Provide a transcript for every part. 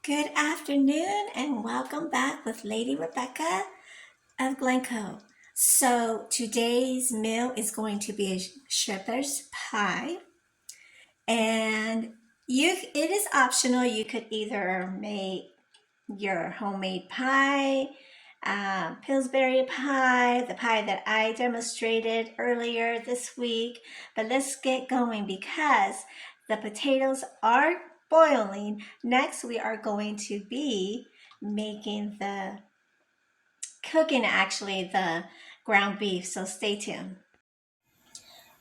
Good afternoon and welcome back with Lady Rebecca of Glencoe. So today's meal is going to be a shepherd's pie, and it is optional. You could either make your homemade pie, Pillsbury pie, the pie that I demonstrated earlier this week. But let's get going because the potatoes are boiling. Next, we are going to be cooking actually the ground beef. So stay tuned.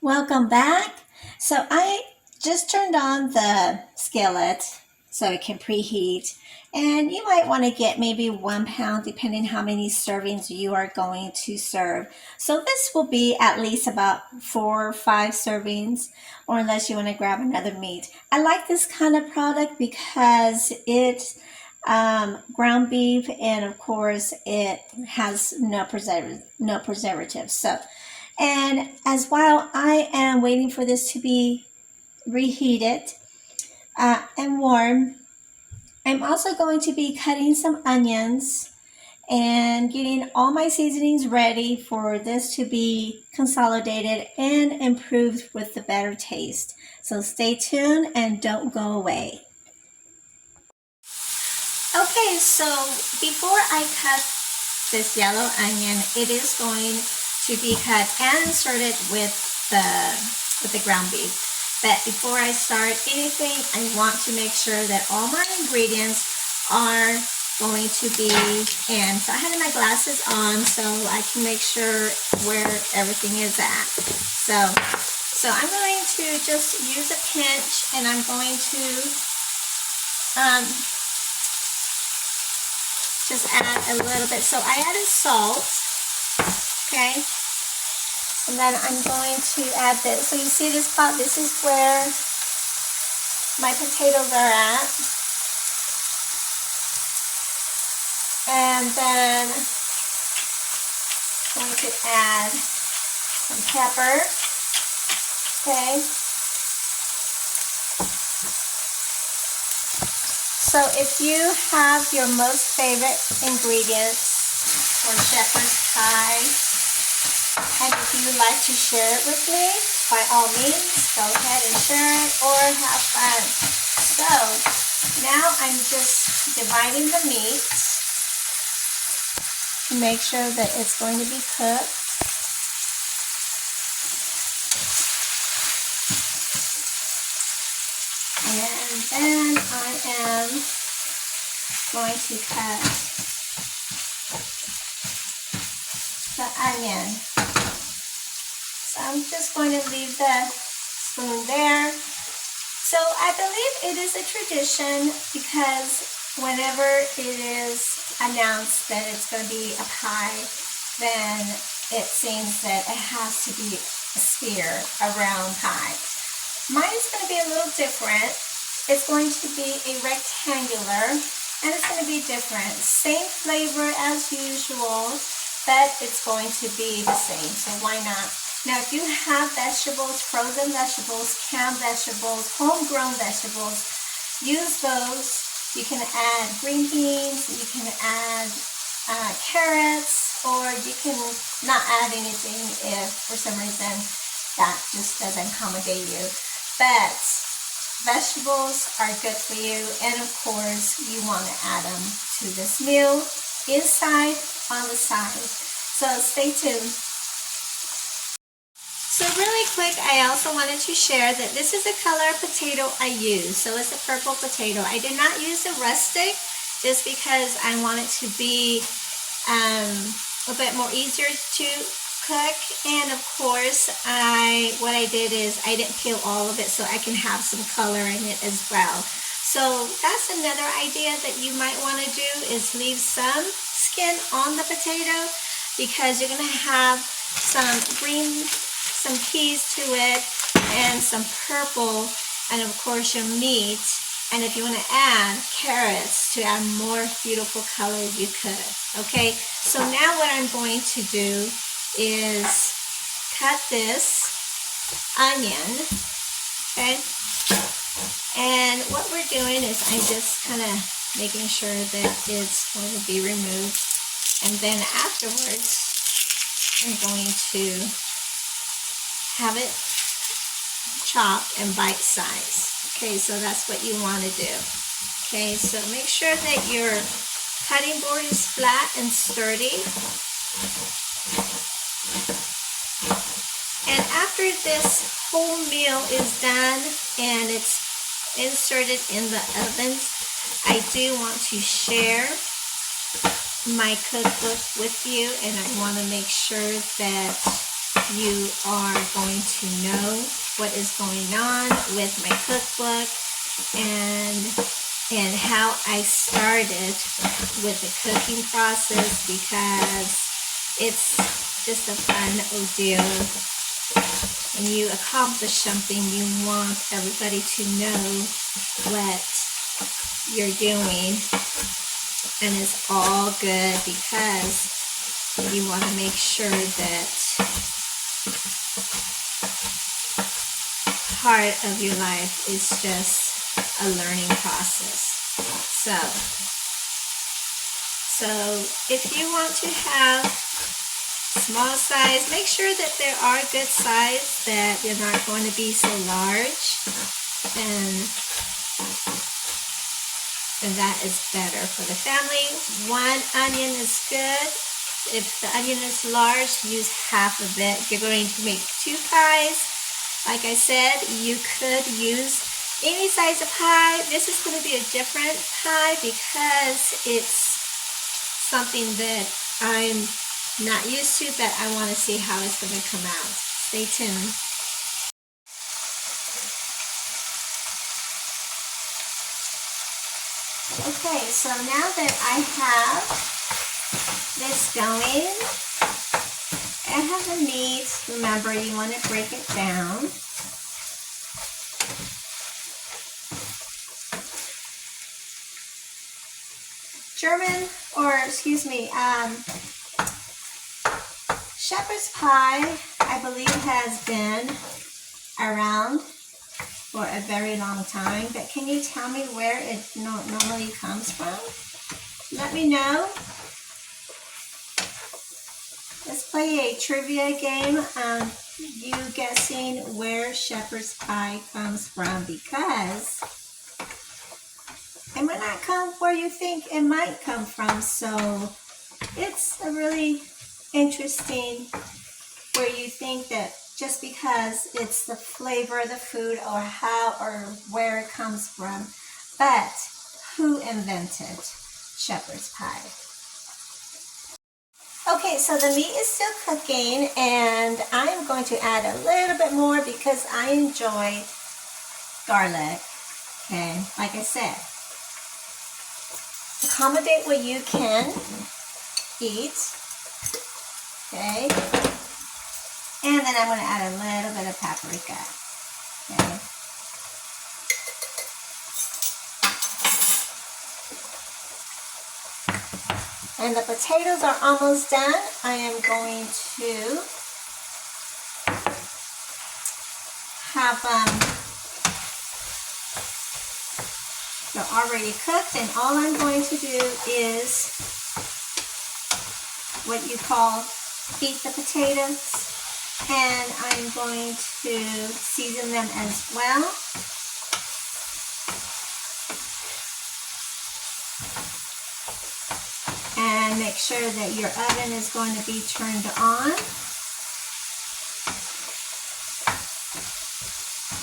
Welcome back. So I just turned on the skillet so it can preheat. And you might want to get maybe 1 pound depending how many servings you are going to serve. So this will be at least about 4 or 5 servings, or unless you want to grab another meat. I like this kind of product because it's ground beef, and of course it has no preservatives. So, and as while I am waiting for this to be reheated and warm, I'm also going to be cutting some onions and getting all my seasonings ready for this to be consolidated and improved with the better taste. So stay tuned and don't go away. Okay, so before I cut this yellow onion, it is going to be cut and inserted with the ground beef. But before I start anything, I want to make sure that all my ingredients are going to be in. So I had my glasses on so I can make sure where everything is at. So I'm going to just use a pinch, and I'm going to just add a little bit. So I added salt, okay? And then I'm going to add this. So you see this pot, this is where my potatoes are at. And then I'm going to add some pepper, okay? So if you have your most favorite ingredients for shepherd's pie, and if you would like to share it with me, by all means, go ahead and share it or have fun. So now I'm just dividing the meat to make sure that it's going to be cooked. And then I am going to cut the onion. So I'm just going to leave the spoon there. So I believe it is a tradition because whenever it is announced that it's going to be a pie, then it seems that it has to be a sphere, a round pie. Mine is going to be a little different. It's going to be a rectangular, and it's going to be different. Same flavor as usual, but it's going to be the same, so why not? Now, if you have vegetables, frozen vegetables, canned vegetables, homegrown vegetables, use those. You can add green beans, you can add carrots, or you can not add anything if for some reason that just doesn't accommodate you. But vegetables are good for you, and of course you want to add them to this meal inside on the side. So stay tuned. So really quick, I also wanted to share that this is the color potato I use. So it's a purple potato. I did not use a rustic just because I want it to be a bit more easier to cook. And of course, what I did is I didn't peel all of it so I can have some color in it as well. So that's another idea that you might want to do, is leave some skin on the potato because you're going to have some green, some peas to it, and some purple, and of course your meat. And if you want to add carrots to add more beautiful color, you could. Okay, so now what I'm going to do is cut this onion, okay? And what we're doing is I'm just kind of making sure that it's going to be removed. And then afterwards, I'm going to have it chopped and bite size. Okay, so that's what you want to do. Okay, so make sure that your cutting board is flat and sturdy. And after this whole meal is done and it's inserted in the oven, I do want to share my cookbook with you, and I want to make sure that you are going to know what is going on with my cookbook and how I started with the cooking process, because it's just a fun ordeal. When you accomplish something, you want everybody to know what you're doing, and it's all good because you want to make sure that part of your life is just a learning process. So if you want to have small size, make sure that there are good size, that they're not going to be so large, and that is better for the family. 1 onion is good. If the onion is large, use half of it. If you're going to make 2 pies, like I said, you could use any size of pie. This is going to be a different pie because it's something that I'm not used to, but I want to see how it's going to come out. Stay tuned. Okay, so now that I have this going, I have the meat. Remember, you want to break it down. Shepherd's pie, I believe, has been around for a very long time, but can you tell me where it normally comes from? Let me know. Let's play a trivia game on you guessing where shepherd's pie comes from, because it might not come where you think it might come from. So it's a really interesting where you think that just because it's the flavor of the food or how or where it comes from, but who invented shepherd's pie? Okay, so the meat is still cooking, and I am going to add a little bit more because I enjoy garlic. Okay, like I said, accommodate what you can eat. Okay, and then I'm going to add a little bit of paprika. Okay. And the potatoes are almost done. I am going to have they're already cooked, and all I'm going to do is what you call heat the potatoes, and I'm going to season them as well. And make sure that your oven is going to be turned on.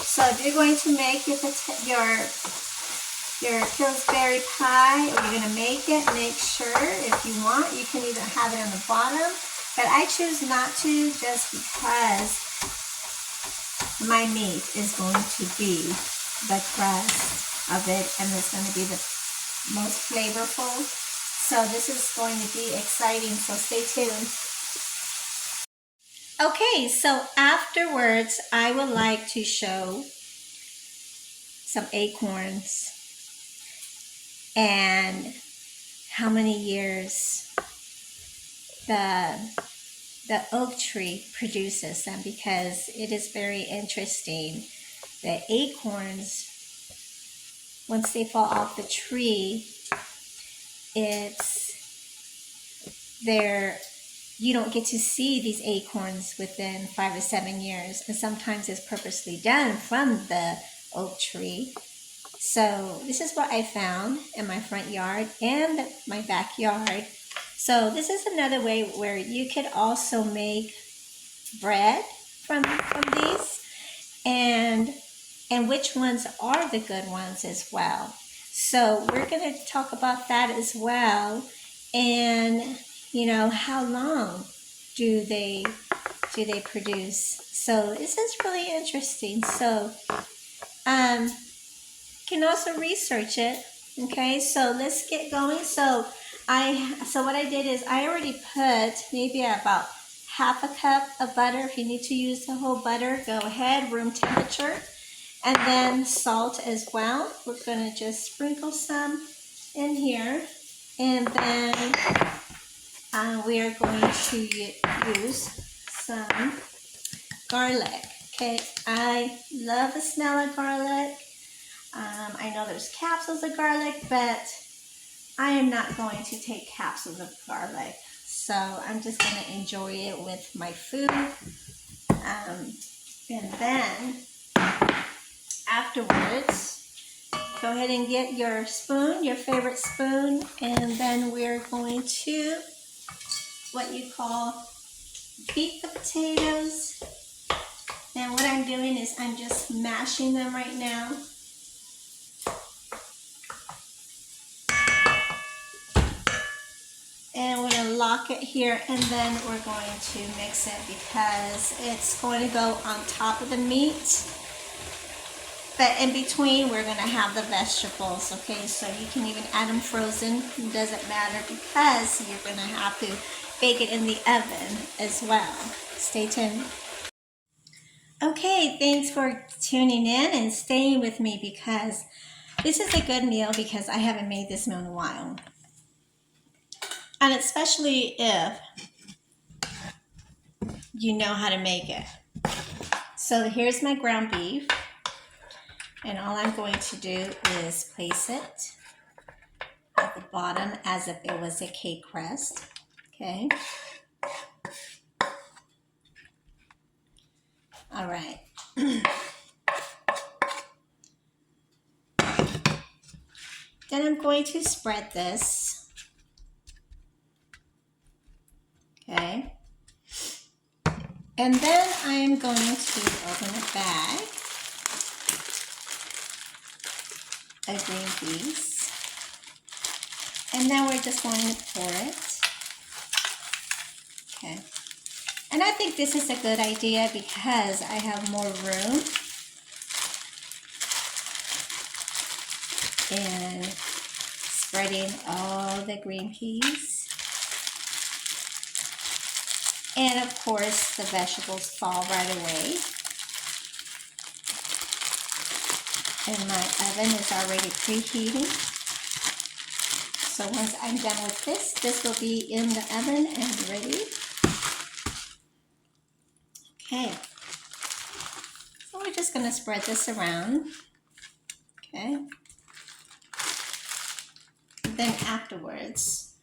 So if you're going to make your Pillsbury pie, or you're going to make it, make sure, if you want, you can even have it on the bottom. But I choose not to, just because my meat is going to be the crust of it, and it's going to be the most flavorful. So this is going to be exciting, so stay tuned. Okay, so afterwards, I would like to show some acorns and how many years the oak tree produces them, because it is very interesting. The acorns, once they fall off the tree, they're you don't get to see these acorns within 5 to 7 years, and sometimes it's purposely done from the oak tree. So this is what I found in my front yard and my backyard. So this is another way where you could also make bread from these, and which ones are the good ones as well. So we're going to talk about that as well, and how long do they produce. So this is really interesting. So can also research it. Okay, so let's get going. So what I did is I already put maybe about half a cup of butter. If you need to use the whole butter, go ahead, room temperature. And then salt as well. We're gonna just sprinkle some in here. And then we are going to use some garlic. Okay, I love the smell of garlic. I know there's capsules of garlic, but I am not going to take capsules of garlic. So I'm just going to enjoy it with my food. And then afterwards, go ahead and get your spoon, your favorite spoon, and then we're going to what you call beat the potatoes. And what I'm doing is I'm just mashing them right now. And we're going to lock it here, and then we're going to mix it because it's going to go on top of the meat. But in between, we're going to have the vegetables, okay? So you can even add them frozen. It doesn't matter because you're going to have to bake it in the oven as well. Stay tuned. Okay, thanks for tuning in and staying with me because this is a good meal because I haven't made this meal in a while. And especially if you know how to make it. So here's my ground beef. And all I'm going to do is place it at the bottom as if it was a cake crust. Okay. All right. Then I'm going to spread this. Okay. And then I'm going to open a bag of green peas. And then we're just going to pour it. Okay. And I think this is a good idea because I have more room. And spreading all the green peas. And of course, the vegetables fall right away. And my oven is already preheating. So once I'm done with this will be in the oven and ready. Okay. So we're just going to spread this around. Okay. Then afterwards,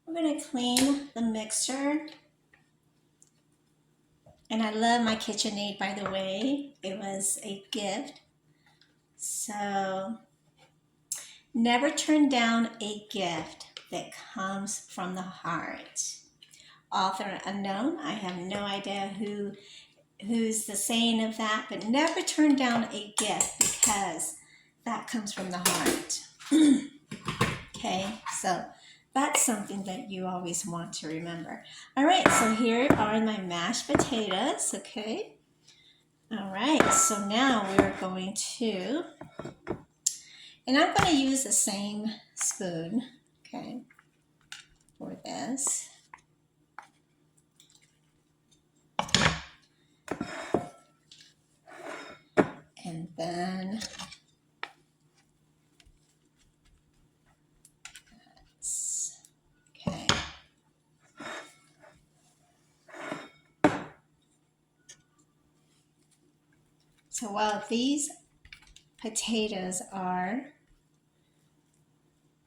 we're going to clean the mixture. And I love my KitchenAid, by the way. It was a gift. So never turn down a gift that comes from the heart. Author unknown. I have no idea who's the saying of that, but never turn down a gift because that comes from the heart. Okay, so that's something that you always want to remember. All right, so here are my mashed potatoes, okay? All right, so now we're going to, and I'm going to use the same spoon, okay, for this. And then okay. So while these potatoes are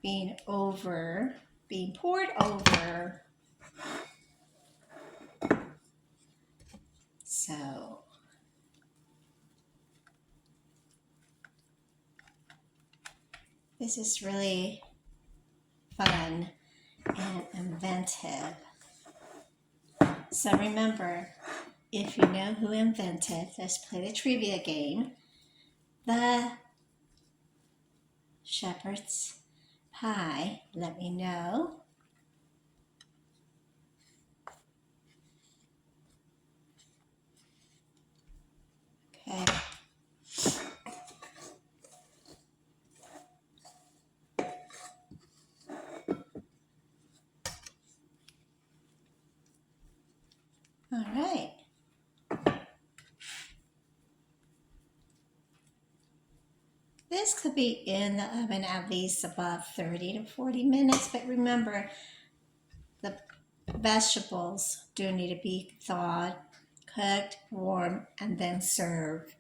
being poured over, so this is really fun and inventive. So remember, if you know who invented, let's play the trivia game, the shepherd's pie. Let me know. Okay. All right. This could be in the oven at least about 30 to 40 minutes, but remember, the vegetables do need to be thawed, cooked, warm, and then served.